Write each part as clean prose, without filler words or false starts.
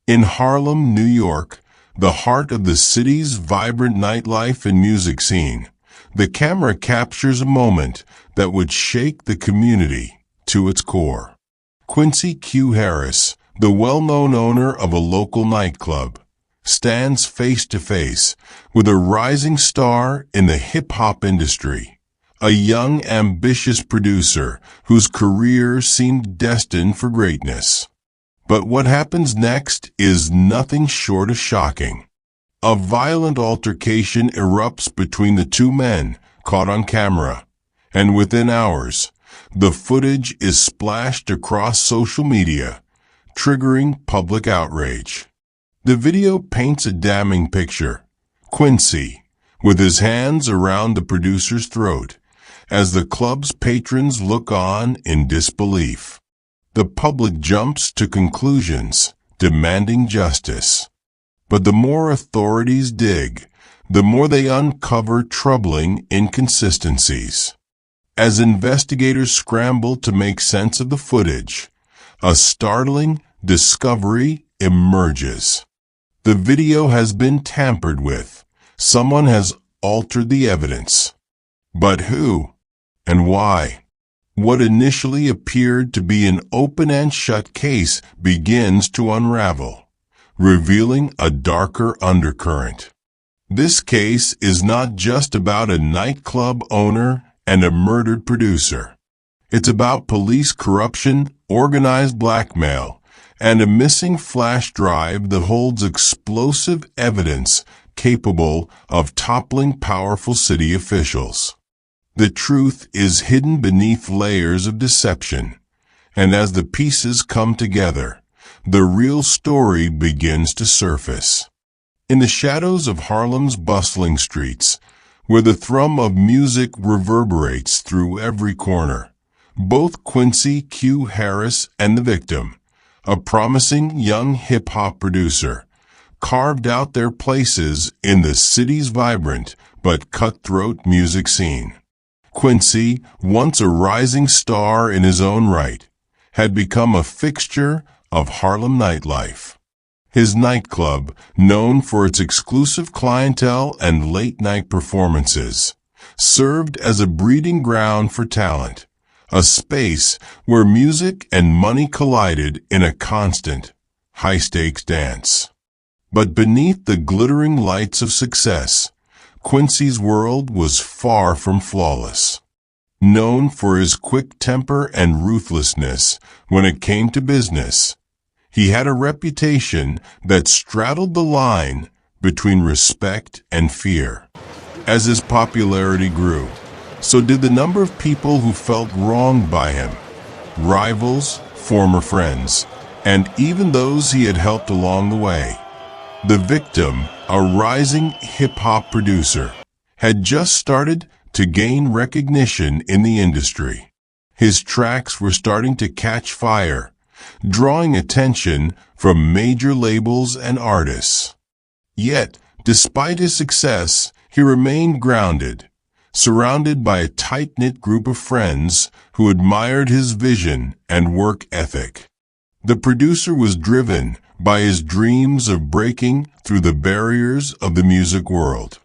In Harlem, New York, the heart of the city's vibrant nightlife and music scene, the camera captures a moment that would shake the community to its core. Quincy Q. Harris, the well-known owner of a local nightclub, stands face to face with a rising star in the hip-hop industry, a young, ambitious producer whose career seemed destined for greatness. But what happens next is nothing short of shocking. A violent altercation erupts between the two men caught on camera, and within hours, the footage is splashed across social media, triggering public outrage. The video paints a damning picture. Quincy, with his hands around the producer's throat, as the club's patrons look on in disbelief. The public jumps to conclusions, demanding justice. But the more authorities dig, the more they uncover troubling inconsistencies. As investigators scramble to make sense of the footage, a startling discovery emerges. The video has been tampered with. Someone has altered the evidence. But who? And why? What initially appeared to be an open and shut case begins to unravel, revealing a darker undercurrent. This case is not just about a nightclub owner and a murdered producer. It's about police corruption, organized blackmail, and a missing flash drive that holds explosive evidence capable of toppling powerful city officials. The truth is hidden beneath layers of deception, and as the pieces come together, the real story begins to surface. In the shadows of Harlem's bustling streets, where the thrum of music reverberates through every corner, both Quincy Q. Harris and the victim, a promising young hip-hop producer, carved out their places in the city's vibrant but cutthroat music scene. Quincy, once a rising star in his own right, had become a fixture of Harlem nightlife. His nightclub, known for its exclusive clientele and late-night performances, served as a breeding ground for talent, a space where music and money collided in a constant, high-stakes dance. But beneath the glittering lights of success, Quincy's world was far from flawless. Known for his quick temper and ruthlessness when it came to business, he had a reputation that straddled the line between respect and fear. As his popularity grew, so did the number of people who felt wronged by him. Rivals, former friends, and even those he had helped along the way. The victim, a rising hip-hop producer, had just started to gain recognition in the industry. His tracks were starting to catch fire, drawing attention from major labels and artists. Yet, despite his success, he remained grounded, surrounded by a tight-knit group of friends who admired his vision and work ethic. The producer was driven by his dreams of breaking through the barriers of the music world.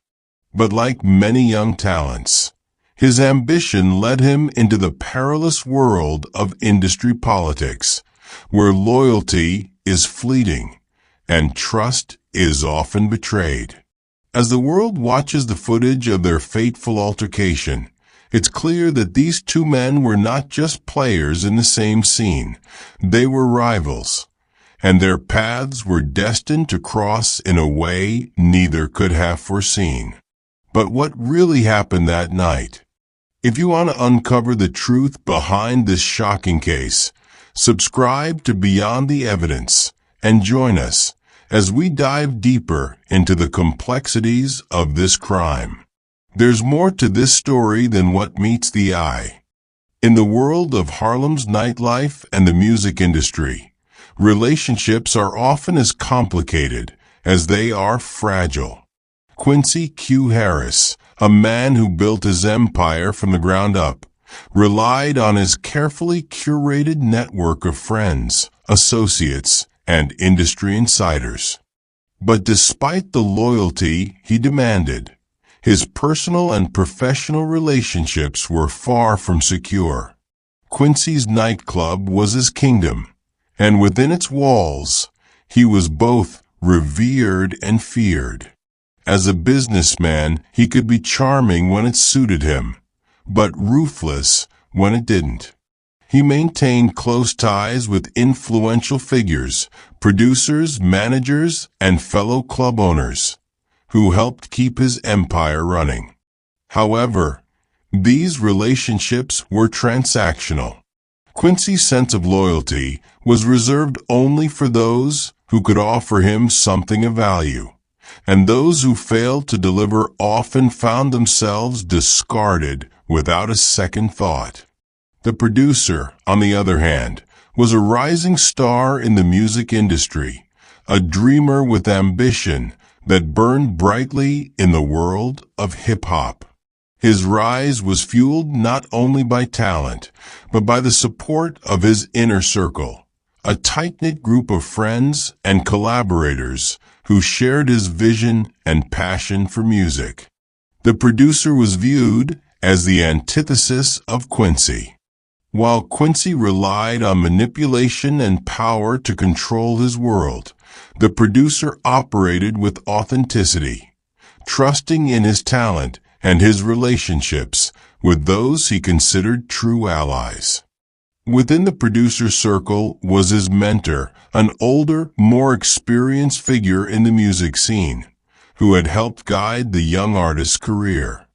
But like many young talents, his ambition led him into the perilous world of industry politics, where loyalty is fleeting and trust is often betrayed. As the world watches the footage of their fateful altercation, it's clear that these two men were not just players in the same scene, they were rivals, and their paths were destined to cross in a way neither could have foreseen. But what really happened that night? If you want to uncover the truth behind this shocking case, subscribe to Beyond the Evidence and join us as we dive deeper into the complexities of this crime. There's more to this story than what meets the eye. In the world of Harlem's nightlife and the music industry, relationships are often as complicated as they are fragile. Quincy Q. Harris, a man who built his empire from the ground up, relied on his carefully curated network of friends, associates, and industry insiders. But despite the loyalty he demanded, his personal and professional relationships were far from secure. Quincy's nightclub was his kingdom, and within its walls, he was both revered and feared. As a businessman, he could be charming when it suited him, but ruthless when it didn't. He maintained close ties with influential figures, producers, managers, and fellow club owners, who helped keep his empire running. However, these relationships were transactional. Quincy's sense of loyalty was reserved only for those who could offer him something of value, and those who failed to deliver often found themselves discarded without a second thought. The producer, on the other hand, was a rising star in the music industry, a dreamer with ambition that burned brightly in the world of hip-hop. His rise was fueled not only by talent, but by the support of his inner circle, a tight-knit group of friends and collaborators who shared his vision and passion for music. The producer was viewed as the antithesis of Quincy. While Quincy relied on manipulation and power to control his world, the producer operated with authenticity, trusting in his talent and his relationships with those he considered true allies. Within the producer's circle was his mentor, an older, more experienced figure in the music scene, who had helped guide the young artist's career.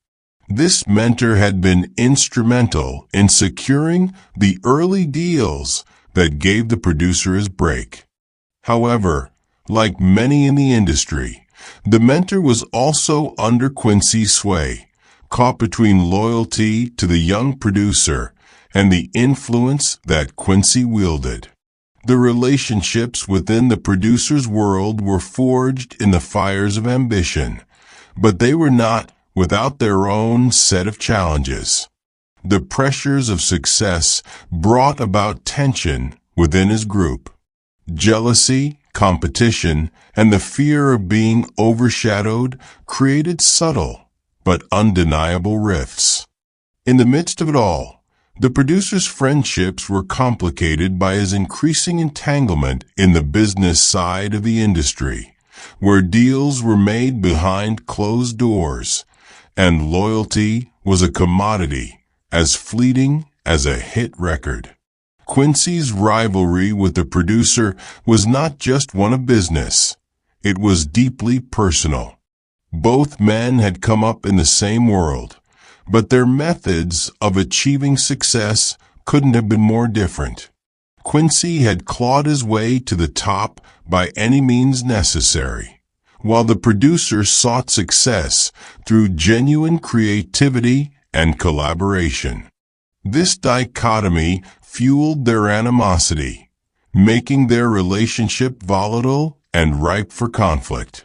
This mentor had been instrumental in securing the early deals that gave the producer his break. However, like many in the industry, the mentor was also under Quincy's sway, caught between loyalty to the young producer and the influence that Quincy wielded. The relationships within the producer's world were forged in the fires of ambition, but they were not without their own set of challenges. The pressures of success brought about tension within his group. Jealousy, competition, and the fear of being overshadowed created subtle but undeniable rifts. In the midst of it all, the producer's friendships were complicated by his increasing entanglement in the business side of the industry, where deals were made behind closed doors, and loyalty was a commodity as fleeting as a hit record. Quincy's rivalry with the producer was not just one of business. It was deeply personal. Both men had come up in the same world, but their methods of achieving success couldn't have been more different. Quincy had clawed his way to the top by any means necessary, while the producer sought success through genuine creativity and collaboration. This dichotomy fueled their animosity, making their relationship volatile and ripe for conflict.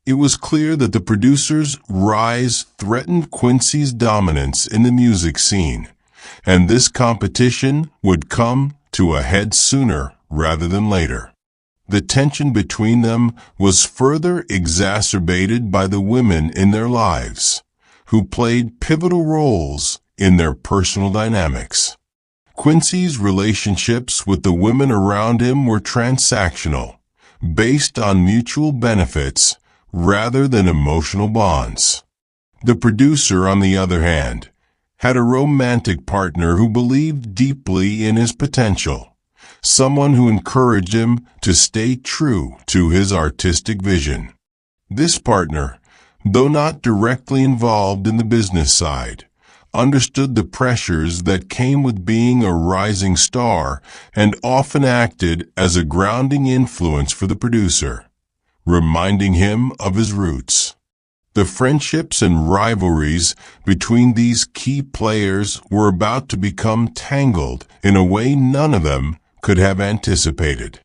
It was clear that the producer's rise threatened Quincy's dominance in the music scene, and this competition would come to a head sooner rather than later. The tension between them was further exacerbated by the women in their lives, who played pivotal roles in their personal dynamics. Quincy's relationships with the women around him were transactional, based on mutual benefits rather than emotional bonds. The producer, on the other hand, had a romantic partner who believed deeply in his potential, someone who encouraged him to stay true to his artistic vision. This partner, though not directly involved in the business side, understood the pressures that came with being a rising star and often acted as a grounding influence for the producer, reminding him of his roots. The friendships and rivalries between these key players were about to become tangled in a way none of them could have anticipated.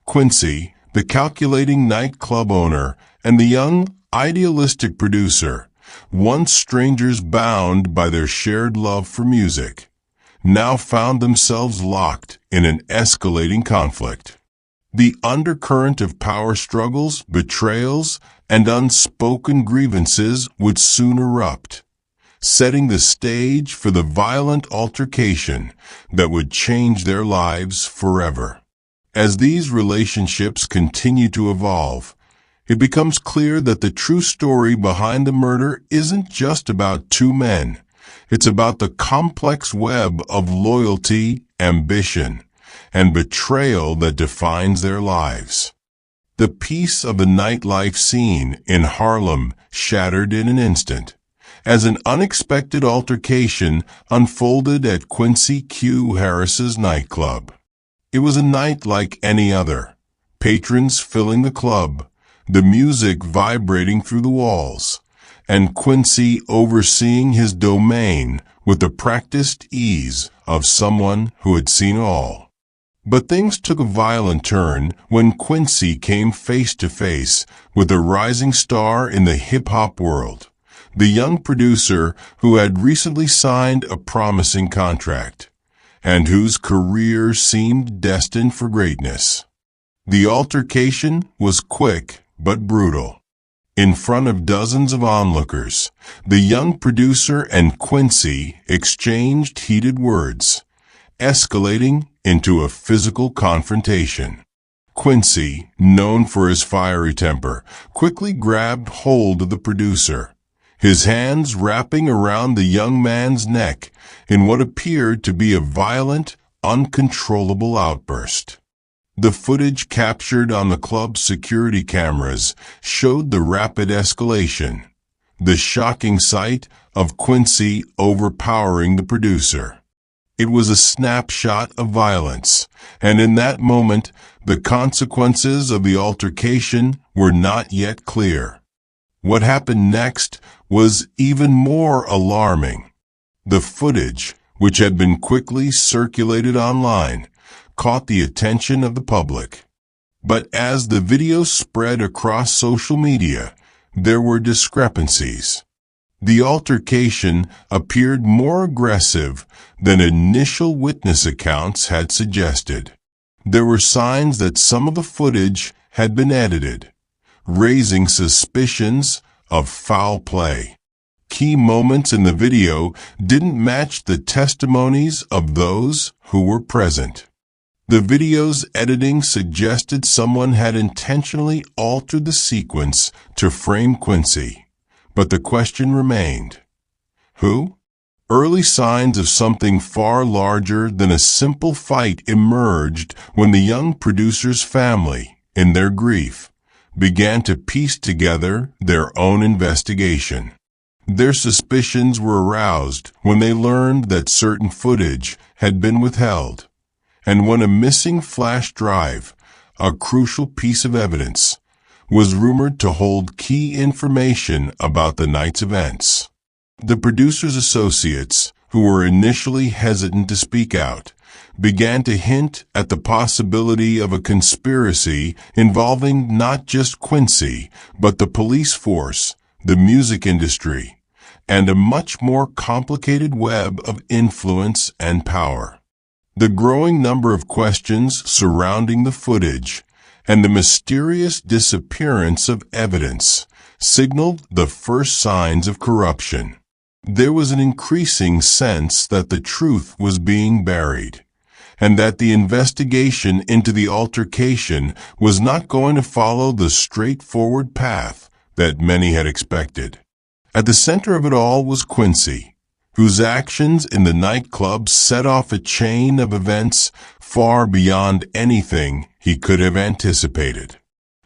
Quincy, the calculating nightclub owner, and the young, idealistic producer, once strangers bound by their shared love for music, now found themselves locked in an escalating conflict. The undercurrent of power struggles, betrayals, and unspoken grievances would soon erupt, setting the stage for the violent altercation that would change their lives forever. As these relationships continue to evolve, it becomes clear that the true story behind the murder isn't just about two men. It's about the complex web of loyalty, ambition, and betrayal that defines their lives. The peace of the nightlife scene in Harlem shattered in an instant, as an unexpected altercation unfolded at Quincy Q. Harris's nightclub. It was a night like any other, patrons filling the club, the music vibrating through the walls, and Quincy overseeing his domain with the practiced ease of someone who had seen all. But things took a violent turn when Quincy came face to face with a rising star in the hip-hop world, the young producer who had recently signed a promising contract, and whose career seemed destined for greatness. The altercation was quick but brutal. In front of dozens of onlookers, the young producer and Quincy exchanged heated words, escalating into a physical confrontation. Quincy, known for his fiery temper, quickly grabbed hold of the producer, his hands wrapping around the young man's neck in what appeared to be a violent, uncontrollable outburst. The footage captured on the club's security cameras showed the rapid escalation, the shocking sight of Quincy overpowering the producer. It was a snapshot of violence, and in that moment, the consequences of the altercation were not yet clear. What happened next was even more alarming. The footage, which had been quickly circulated online, caught the attention of the public. But as the video spread across social media, there were discrepancies. The altercation appeared more aggressive than initial witness accounts had suggested. There were signs that some of the footage had been edited, raising suspicions of foul play. Key moments in the video didn't match the testimonies of those who were present. The video's editing suggested someone had intentionally altered the sequence to frame Quincy, but the question remained: who? Early signs of something far larger than a simple fight emerged when the young producer's family, in their grief, began to piece together their own investigation. Their suspicions were aroused when they learned that certain footage had been withheld, and when a missing flash drive, a crucial piece of evidence, was rumored to hold key information about the night's events. The producer's associates, who were initially hesitant to speak out, began to hint at the possibility of a conspiracy involving not just Quincy, but the police force, the music industry, and a much more complicated web of influence and power. The growing number of questions surrounding the footage and the mysterious disappearance of evidence signaled the first signs of corruption. There was an increasing sense that the truth was being buried, and that the investigation into the altercation was not going to follow the straightforward path that many had expected. At the center of it all was Quincy, whose actions in the nightclub set off a chain of events far beyond anything he could have anticipated.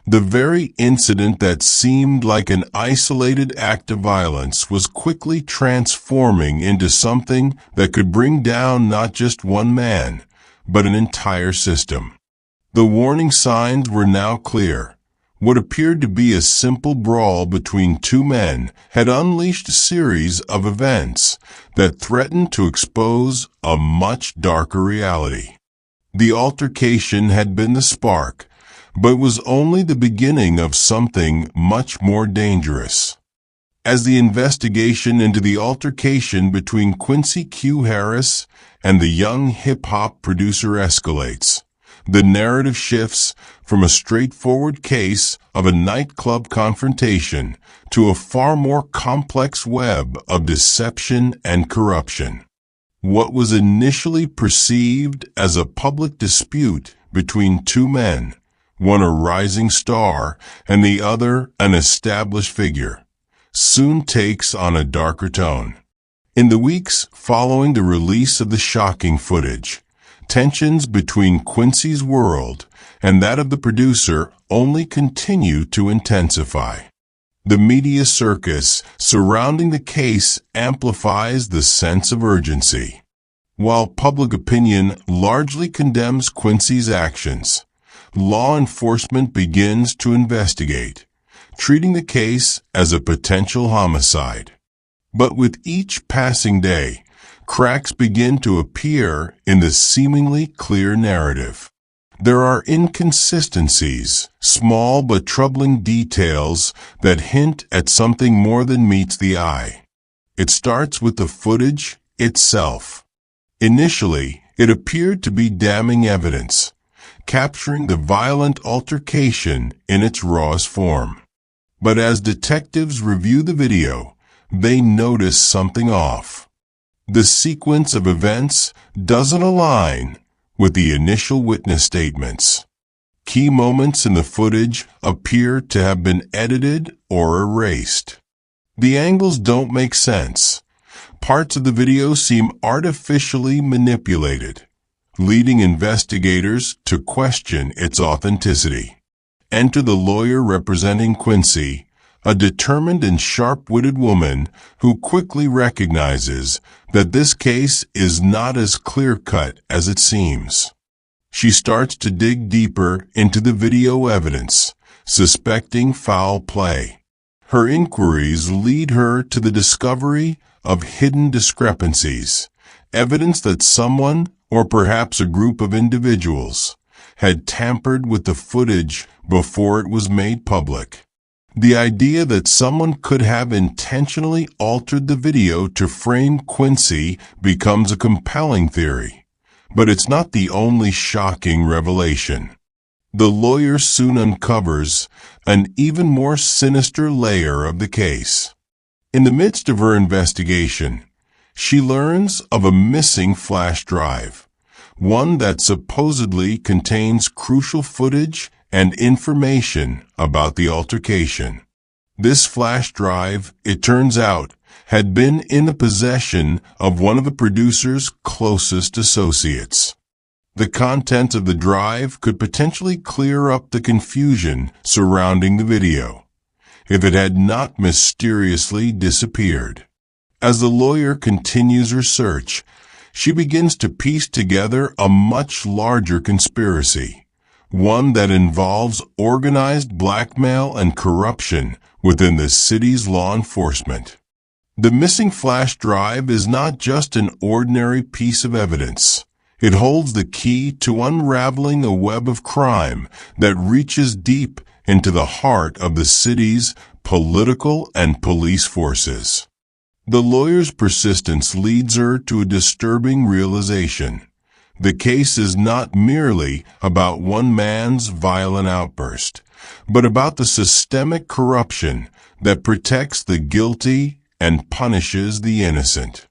The very incident that seemed like an isolated act of violence was quickly transforming into something that could bring down not just one man, but an entire system. The warning signs were now clear. What appeared to be a simple brawl between two men had unleashed a series of events that threatened to expose a much darker reality. The altercation had been the spark, but was only the beginning of something much more dangerous. As the investigation into the altercation between Quincy Q. Harris and the young hip-hop producer escalates, the narrative shifts from a straightforward case of a nightclub confrontation to a far more complex web of deception and corruption. What was initially perceived as a public dispute between two men, one a rising star and the other an established figure, soon takes on a darker tone. In the weeks following the release of the shocking footage, tensions between Quincy's world and that of the producer only continue to intensify. The media circus surrounding the case amplifies the sense of urgency. While public opinion largely condemns Quincy's actions, law enforcement begins to investigate, treating the case as a potential homicide. But with each passing day, cracks begin to appear in the seemingly clear narrative. There are inconsistencies, small but troubling details that hint at something more than meets the eye. It starts with the footage itself. Initially, it appeared to be damning evidence, capturing the violent altercation in its rawest form. But as detectives review the video, they notice something off. The sequence of events doesn't align with the initial witness statements. Key moments in the footage appear to have been edited or erased. The angles don't make sense. Parts of the video seem artificially manipulated, leading investigators to question its authenticity. Enter the lawyer representing Quincy, a determined and sharp-witted woman who quickly recognizes that this case is not as clear-cut as it seems. She starts to dig deeper into the video evidence, suspecting foul play. Her inquiries lead her to the discovery of hidden discrepancies, evidence that someone, or perhaps a group of individuals, had tampered with the footage before it was made public. The idea that someone could have intentionally altered the video to frame Quincy becomes a compelling theory, but it's not the only shocking revelation. The lawyer soon uncovers an even more sinister layer of the case. In the midst of her investigation, she learns of a missing flash drive, one that supposedly contains crucial footage and information about the altercation. This flash drive, it turns out, had been in the possession of one of the producer's closest associates. The contents of the drive could potentially clear up the confusion surrounding the video, if it had not mysteriously disappeared. As the lawyer continues her search, she begins to piece together a much larger conspiracy, one that involves organized blackmail and corruption within the city's law enforcement. The missing flash drive is not just an ordinary piece of evidence. It holds the key to unraveling a web of crime that reaches deep into the heart of the city's political and police forces. The lawyer's persistence leads her to a disturbing realization. The case is not merely about one man's violent outburst, but about the systemic corruption that protects the guilty and punishes the innocent.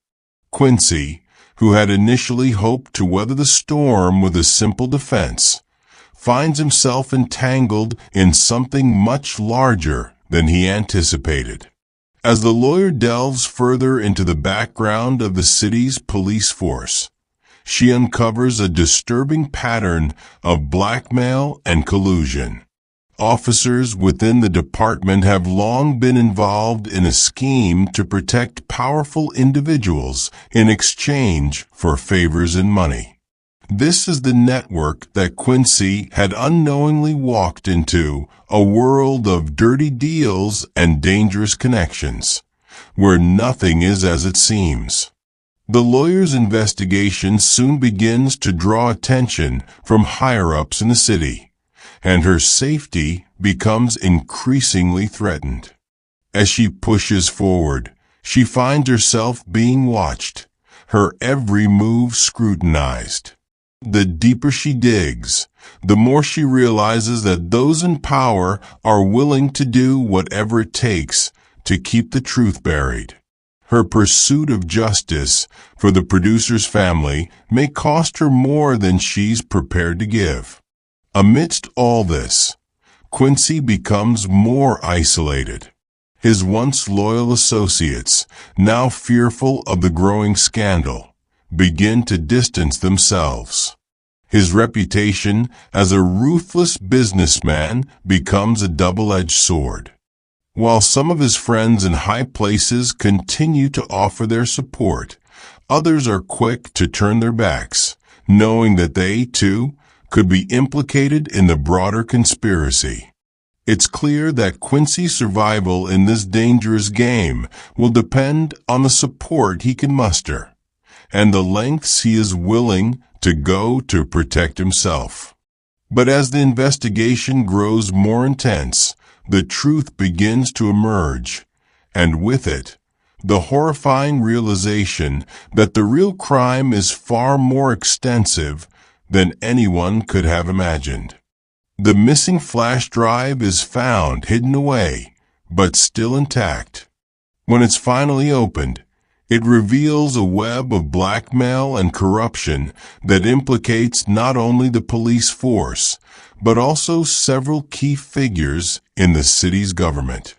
Quincy, who had initially hoped to weather the storm with a simple defense, finds himself entangled in something much larger than he anticipated. As the lawyer delves further into the background of the city's police force, she uncovers a disturbing pattern of blackmail and collusion. Officers within the department have long been involved in a scheme to protect powerful individuals in exchange for favors and money. This is the network that Quincy had unknowingly walked into, a world of dirty deals and dangerous connections, where nothing is as it seems. The lawyer's investigation soon begins to draw attention from higher-ups in the city, and her safety becomes increasingly threatened. As she pushes forward, she finds herself being watched, her every move scrutinized. the deeper she digs, the more she realizes that those in power are willing to do whatever it takes to keep the truth buried. Her pursuit of justice for the producer's family may cost her more than she's prepared to give. Amidst all this, Quincy becomes more isolated. His once loyal associates, now fearful of the growing scandal, begin to distance themselves. His reputation as a ruthless businessman becomes a double-edged sword. While some of his friends in high places continue to offer their support, others are quick to turn their backs, knowing that they, too, could be implicated in the broader conspiracy. It's clear that Quincy's survival in this dangerous game will depend on the support he can muster, and the lengths he is willing to go to protect himself. But as the investigation grows more intense, the truth begins to emerge, and with it, the horrifying realization that the real crime is far more extensive than anyone could have imagined. The missing flash drive is found hidden away, but still intact. When it's finally opened, it reveals a web of blackmail and corruption that implicates not only the police force, but also several key figures in the city's government.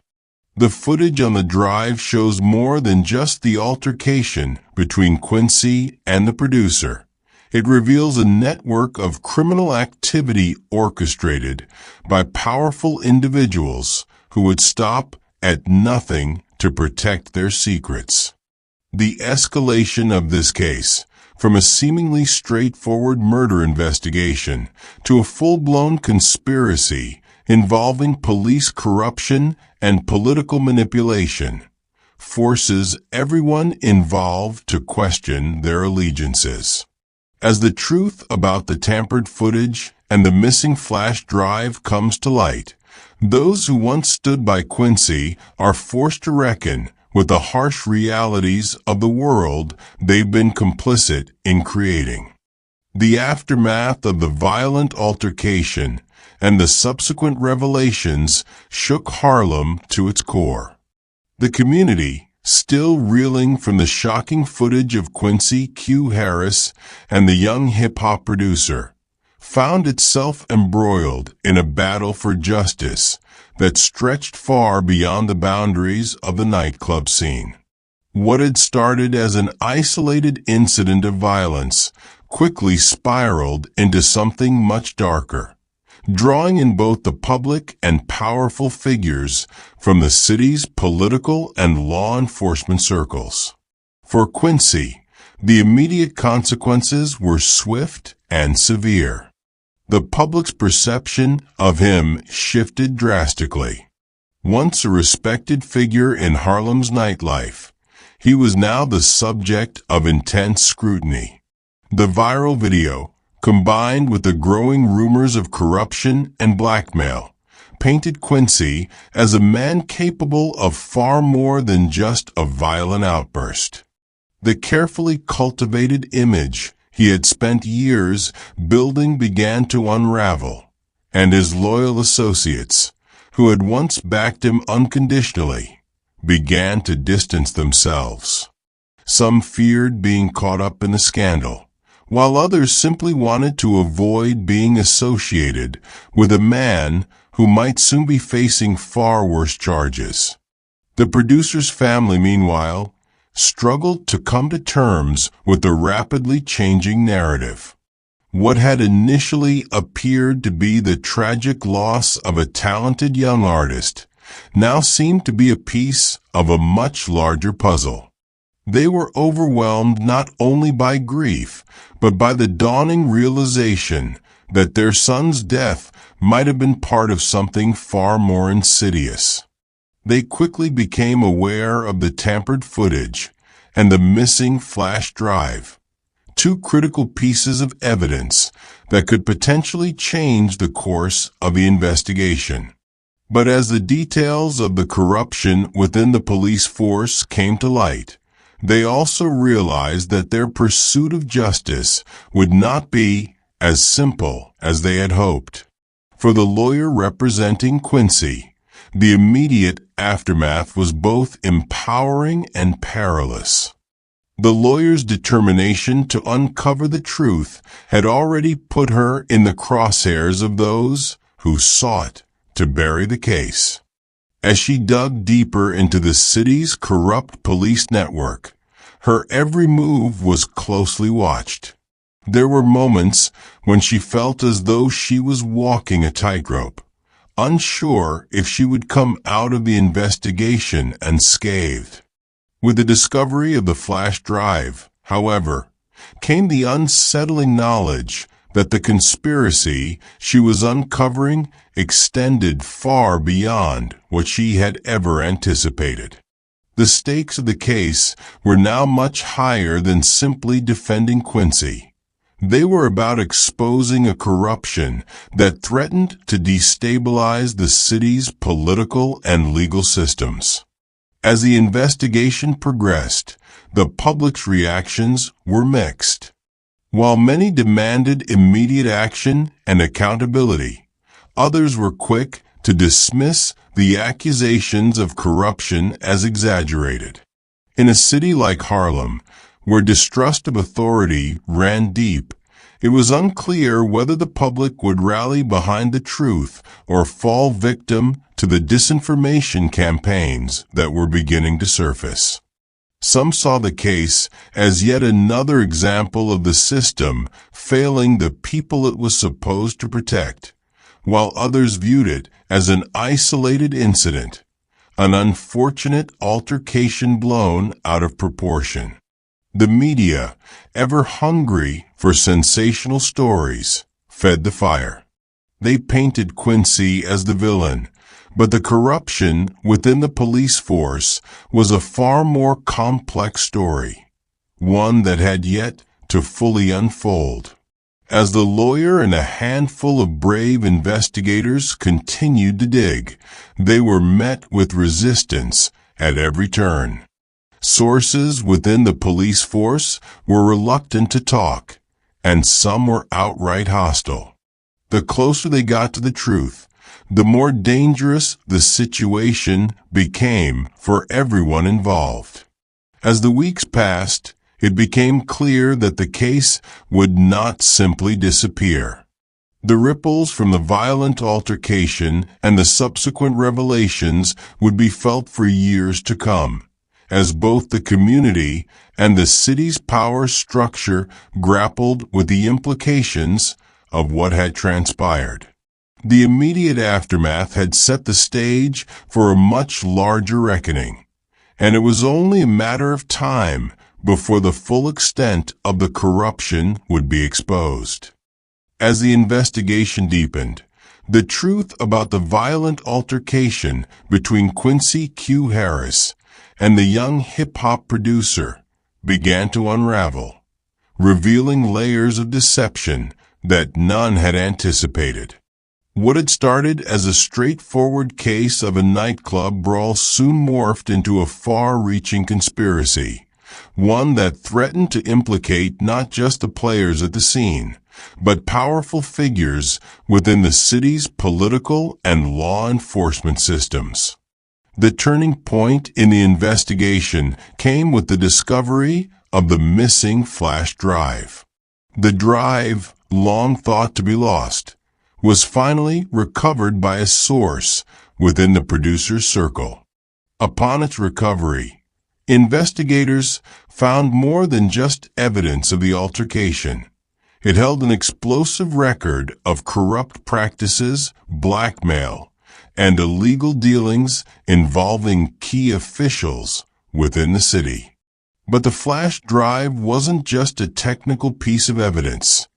The footage on the drive shows more than just the altercation between Quincy and the producer. It reveals a network of criminal activity orchestrated by powerful individuals who would stop at nothing to protect their secrets. The escalation of this case, from a seemingly straightforward murder investigation to a full-blown conspiracy involving police corruption and political manipulation, forces everyone involved to question their allegiances. As the truth about the tampered footage and the missing flash drive comes to light, those who once stood by Quincy are forced to reckon with the harsh realities of the world they've been complicit in creating. The aftermath of the violent altercation and the subsequent revelations shook Harlem to its core. The community, still reeling from the shocking footage of Quincy Q. Harris and the young hip-hop producer, found itself embroiled in a battle for justice that stretched far beyond the boundaries of the nightclub scene. What had started as an isolated incident of violence quickly spiraled into something much darker, drawing in both the public and powerful figures from the city's political and law enforcement circles. For Quincy, the immediate consequences were swift and severe. The public's perception of him shifted drastically. Once a respected figure in Harlem's nightlife, he was now the subject of intense scrutiny. The viral video, combined with the growing rumors of corruption and blackmail, painted Quincy as a man capable of far more than just a violent outburst. The carefully cultivated image he had spent years building began to unravel, and his loyal associates, who had once backed him unconditionally, began to distance themselves. Some feared being caught up in the scandal, while others simply wanted to avoid being associated with a man who might soon be facing far worse charges. The producer's family, meanwhile, struggled to come to terms with the rapidly changing narrative. What had initially appeared to be the tragic loss of a talented young artist now seemed to be a piece of a much larger puzzle. They were overwhelmed not only by grief, but by the dawning realization that their son's death might have been part of something far more insidious. They quickly became aware of the tampered footage and the missing flash drive, two critical pieces of evidence that could potentially change the course of the investigation. But as the details of the corruption within the police force came to light, they also realized that their pursuit of justice would not be as simple as they had hoped. For the lawyer representing Quincy, the immediate aftermath was both empowering and perilous. The lawyer's determination to uncover the truth had already put her in the crosshairs of those who sought to bury the case. As she dug deeper into the city's corrupt police network, her every move was closely watched. There were moments when she felt as though she was walking a tightrope, unsure if she would come out of the investigation unscathed. With the discovery of the flash drive, however, came the unsettling knowledge that the conspiracy she was uncovering extended far beyond what she had ever anticipated. The stakes of the case were now much higher than simply defending Quincy. They were about exposing a corruption that threatened to destabilize the city's political and legal systems. As the investigation progressed, the public's reactions were mixed. While many demanded immediate action and accountability, others were quick to dismiss the accusations of corruption as exaggerated. In a city like Harlem, where distrust of authority ran deep, it was unclear whether the public would rally behind the truth or fall victim to the disinformation campaigns that were beginning to surface. Some saw the case as yet another example of the system failing the people it was supposed to protect, while others viewed it as an isolated incident, an unfortunate altercation blown out of proportion. The media, ever hungry for sensational stories, fed the fire. They painted Quincy as the villain, but the corruption within the police force was a far more complex story, one that had yet to fully unfold. As the lawyer and a handful of brave investigators continued to dig, they were met with resistance at every turn. Sources within the police force were reluctant to talk, and some were outright hostile. The closer they got to the truth, the more dangerous the situation became for everyone involved. As the weeks passed, it became clear that the case would not simply disappear. The ripples from the violent altercation and the subsequent revelations would be felt for years to come, as both the community and the city's power structure grappled with the implications of what had transpired. The immediate aftermath had set the stage for a much larger reckoning, and it was only a matter of time before the full extent of the corruption would be exposed. As the investigation deepened, the truth about the violent altercation between Quincy Q. Harris and the young hip-hop producer began to unravel, revealing layers of deception that none had anticipated. What had started as a straightforward case of a nightclub brawl soon morphed into a far-reaching conspiracy, one that threatened to implicate not just the players at the scene, but powerful figures within the city's political and law enforcement systems. The turning point in the investigation came with the discovery of the missing flash drive. The drive, long thought to be lost, was finally recovered by a source within the producer's circle. Upon its recovery, investigators found more than just evidence of the altercation. It held an explosive record of corrupt practices, blackmail, and illegal dealings involving key officials within the city. But the flash drive wasn't just a technical piece of evidence.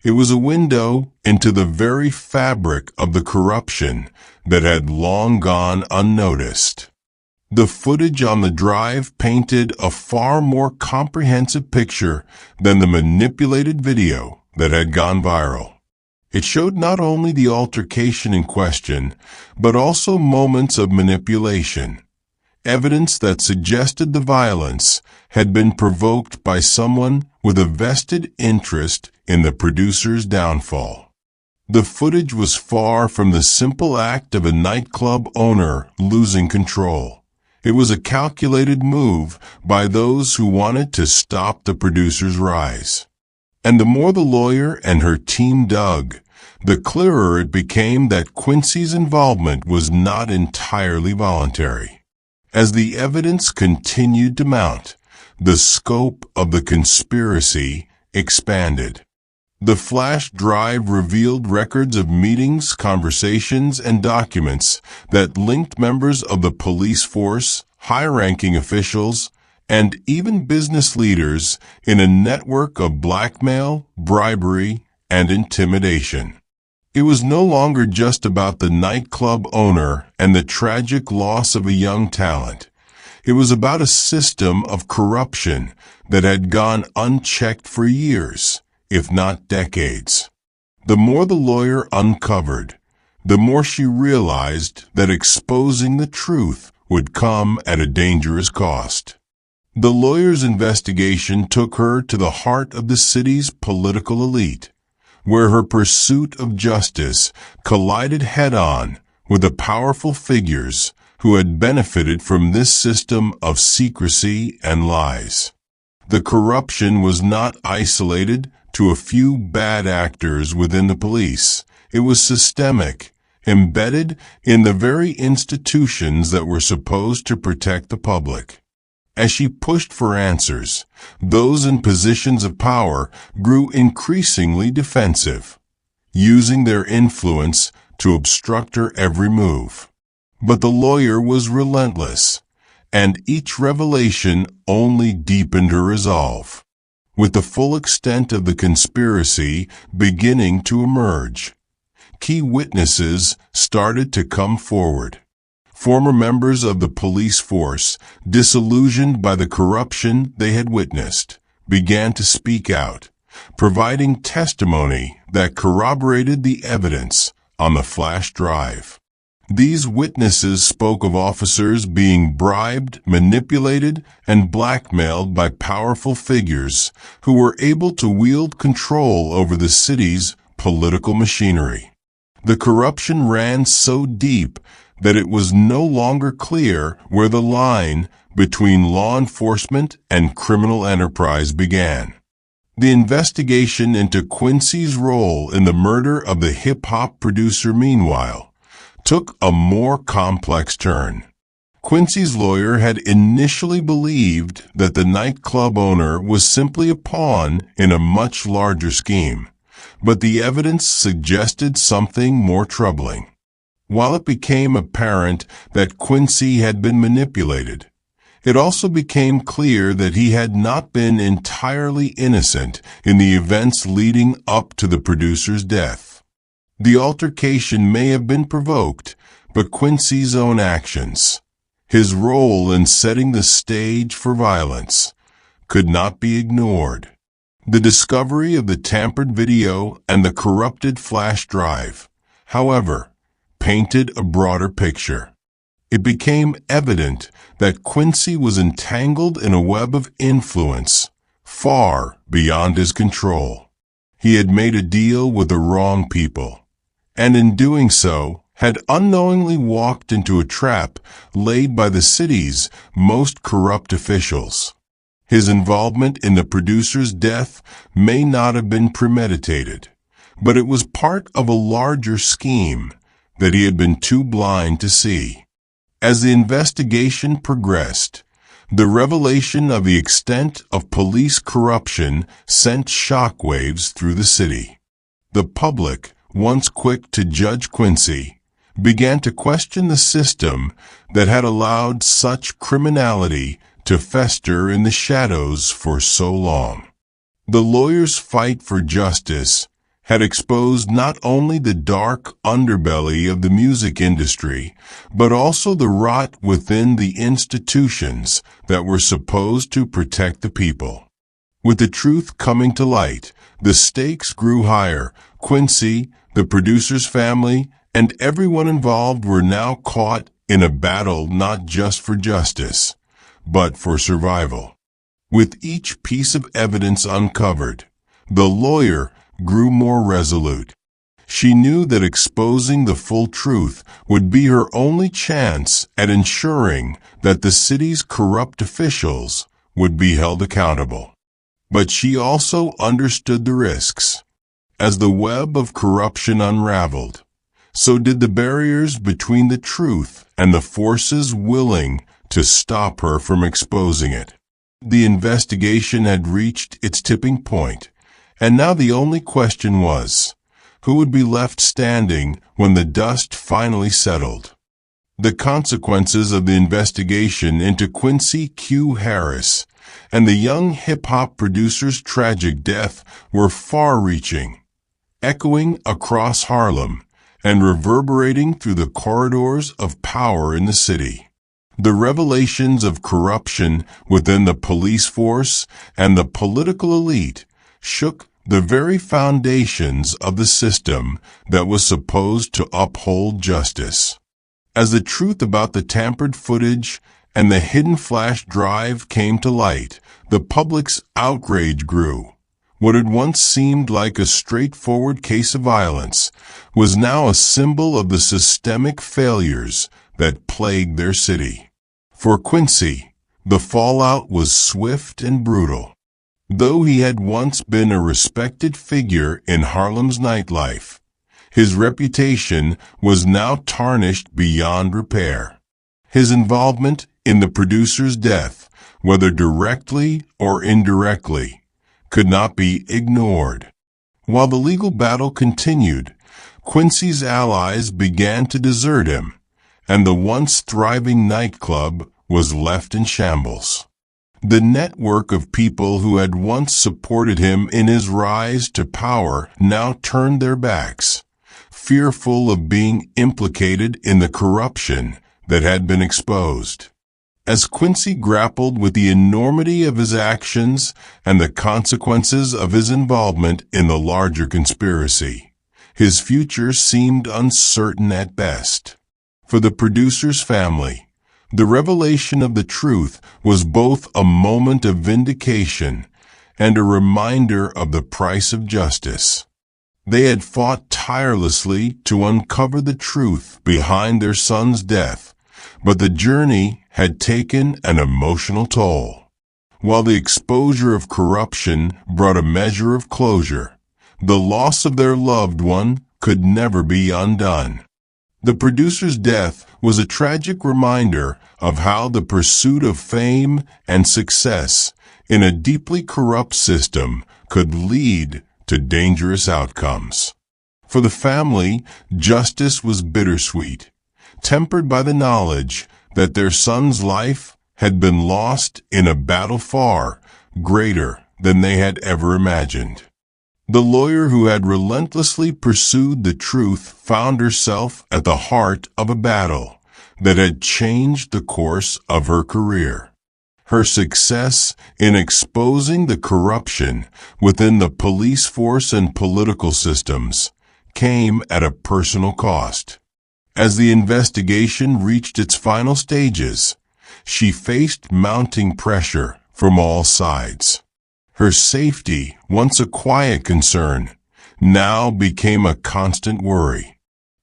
It was a window into the very fabric of the corruption that had long gone unnoticed. The footage on the drive painted a far more comprehensive picture than the manipulated video that had gone viral. It showed not only the altercation in question, but also moments of manipulation, evidence that suggested the violence had been provoked by someone with a vested interest in the producer's downfall. The footage was far from the simple act of a nightclub owner losing control. It was a calculated move by those who wanted to stop the producer's rise. And the more the lawyer and her team dug, the clearer it became that Quincy's involvement was not entirely voluntary. As the evidence continued to mount, the scope of the conspiracy expanded. The flash drive revealed records of meetings, conversations, and documents that linked members of the police force, high-ranking officials, and even business leaders in a network of blackmail, bribery, and intimidation. It was no longer just about the nightclub owner and the tragic loss of a young talent. It was about a system of corruption that had gone unchecked for years, if not decades. The more the lawyer uncovered, the more she realized that exposing the truth would come at a dangerous cost. The lawyer's investigation took her to the heart of the city's political elite, where her pursuit of justice collided head-on with the powerful figures who had benefited from this system of secrecy and lies. The corruption was not isolated to a few bad actors within the police. It was systemic, embedded in the very institutions that were supposed to protect the public. As she pushed for answers, those in positions of power grew increasingly defensive, using their influence to obstruct her every move. But the lawyer was relentless, and each revelation only deepened her resolve. With the full extent of the conspiracy beginning to emerge, key witnesses started to come forward. Former members of the police force, disillusioned by the corruption they had witnessed, began to speak out, providing testimony that corroborated the evidence on the flash drive. These witnesses spoke of officers being bribed, manipulated, and blackmailed by powerful figures who were able to wield control over the city's political machinery. The corruption ran so deep that it was no longer clear where the line between law enforcement and criminal enterprise began. The investigation into Quincy's role in the murder of the hip-hop producer, meanwhile, took a more complex turn. Quincy's lawyer had initially believed that the nightclub owner was simply a pawn in a much larger scheme, but the evidence suggested something more troubling. While it became apparent that Quincy had been manipulated, it also became clear that he had not been entirely innocent in the events leading up to the producer's death. The altercation may have been provoked, but Quincy's own actions, his role in setting the stage for violence, could not be ignored. The discovery of the tampered video and the corrupted flash drive, however, painted a broader picture. It became evident that Quincy was entangled in a web of influence far beyond his control. He had made a deal with the wrong people, and in doing so, had unknowingly walked into a trap laid by the city's most corrupt officials. His involvement in the producer's death may not have been premeditated, but it was part of a larger scheme that he had been too blind to see. As the investigation progressed, the revelation of the extent of police corruption sent shockwaves through the city. The public, once quick to judge Quincy, began to question the system that had allowed such criminality to fester in the shadows for so long. The lawyer's fight for justice had exposed not only the dark underbelly of the music industry, but also the rot within the institutions that were supposed to protect the people. With the truth coming to light, the stakes grew higher. Quincy, the producer's family, and everyone involved were now caught in a battle not just for justice, but for survival. With each piece of evidence uncovered, the lawyer grew more resolute. She knew that exposing the full truth would be her only chance at ensuring that the city's corrupt officials would be held accountable. But she also understood the risks. As the web of corruption unraveled, so did the barriers between the truth and the forces willing to stop her from exposing it. The investigation had reached its tipping point, and now the only question was, who would be left standing when the dust finally settled? The consequences of the investigation into Quincy Q. Harris and the young hip-hop producer's tragic death were far-reaching, echoing across Harlem and reverberating through the corridors of power in the city. The revelations of corruption within the police force and the political elite shook the very foundations of the system that was supposed to uphold justice. As the truth about the tampered footage and the hidden flash drive came to light, the public's outrage grew. What had once seemed like a straightforward case of violence was now a symbol of the systemic failures that plagued their city. For Quincy, the fallout was swift and brutal. Though he had once been a respected figure in Harlem's nightlife, his reputation was now tarnished beyond repair. His involvement in the producer's death, whether directly or indirectly, could not be ignored. While the legal battle continued, Quincy's allies began to desert him, and the once thriving nightclub was left in shambles. The network of people who had once supported him in his rise to power now turned their backs, fearful of being implicated in the corruption that had been exposed. As Quincy grappled with the enormity of his actions and the consequences of his involvement in the larger conspiracy, his future seemed uncertain at best. For the producer's family, the revelation of the truth was both a moment of vindication and a reminder of the price of justice. They had fought tirelessly to uncover the truth behind their son's death, but the journey had taken an emotional toll. While the exposure of corruption brought a measure of closure, the loss of their loved one could never be undone. The producer's death was a tragic reminder of how the pursuit of fame and success in a deeply corrupt system could lead to dangerous outcomes. For the family, justice was bittersweet, tempered by the knowledge that their son's life had been lost in a battle far greater than they had ever imagined. The lawyer who had relentlessly pursued the truth found herself at the heart of a battle that had changed the course of her career. Her success in exposing the corruption within the police force and political systems came at a personal cost. As the investigation reached its final stages, she faced mounting pressure from all sides. Her safety, once a quiet concern, now became a constant worry.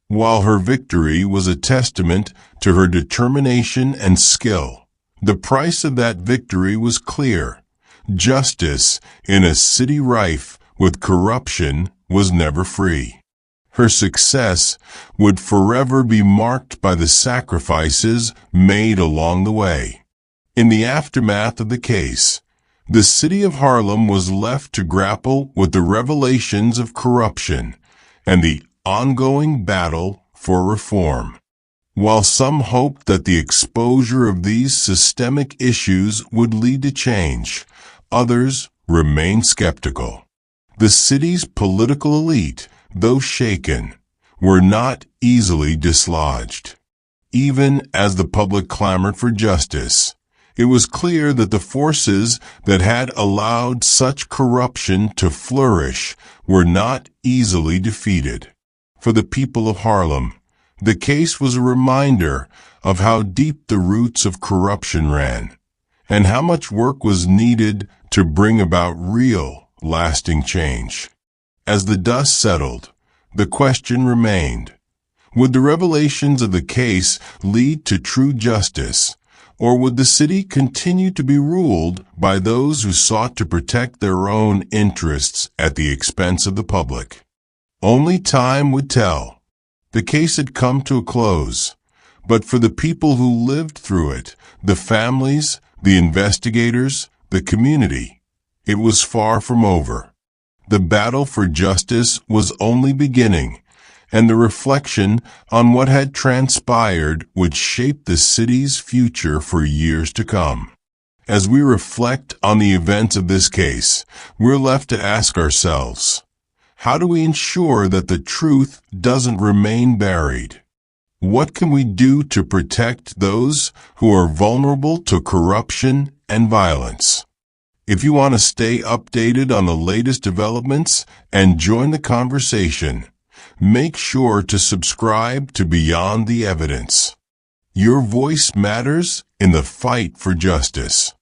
While her victory was a testament to her determination and skill, the price of that victory was clear. Justice in a city rife with corruption was never free. Her success would forever be marked by the sacrifices made along the way. In the aftermath of the case, the city of Harlem was left to grapple with the revelations of corruption and the ongoing battle for reform. While some hoped that the exposure of these systemic issues would lead to change, others remained skeptical. The city's political elite, though shaken, were not easily dislodged. Even as the public clamored for justice, it was clear that the forces that had allowed such corruption to flourish were not easily defeated. For the people of Harlem, the case was a reminder of how deep the roots of corruption ran, and how much work was needed to bring about real, lasting change. As the dust settled, the question remained: would the revelations of the case lead to true justice, or would the city continue to be ruled by those who sought to protect their own interests at the expense of the public? Only time would tell. The case had come to a close, but for the people who lived through it, the families, the investigators, the community, it was far from over. The battle for justice was only beginning, and the reflection on what had transpired would shape the city's future for years to come. As we reflect on the events of this case, we're left to ask ourselves, how do we ensure that the truth doesn't remain buried? What can we do to protect those who are vulnerable to corruption and violence? If you want to stay updated on the latest developments and join the conversation, make sure to subscribe to Beyond the Evidence. Your voice matters in the fight for justice.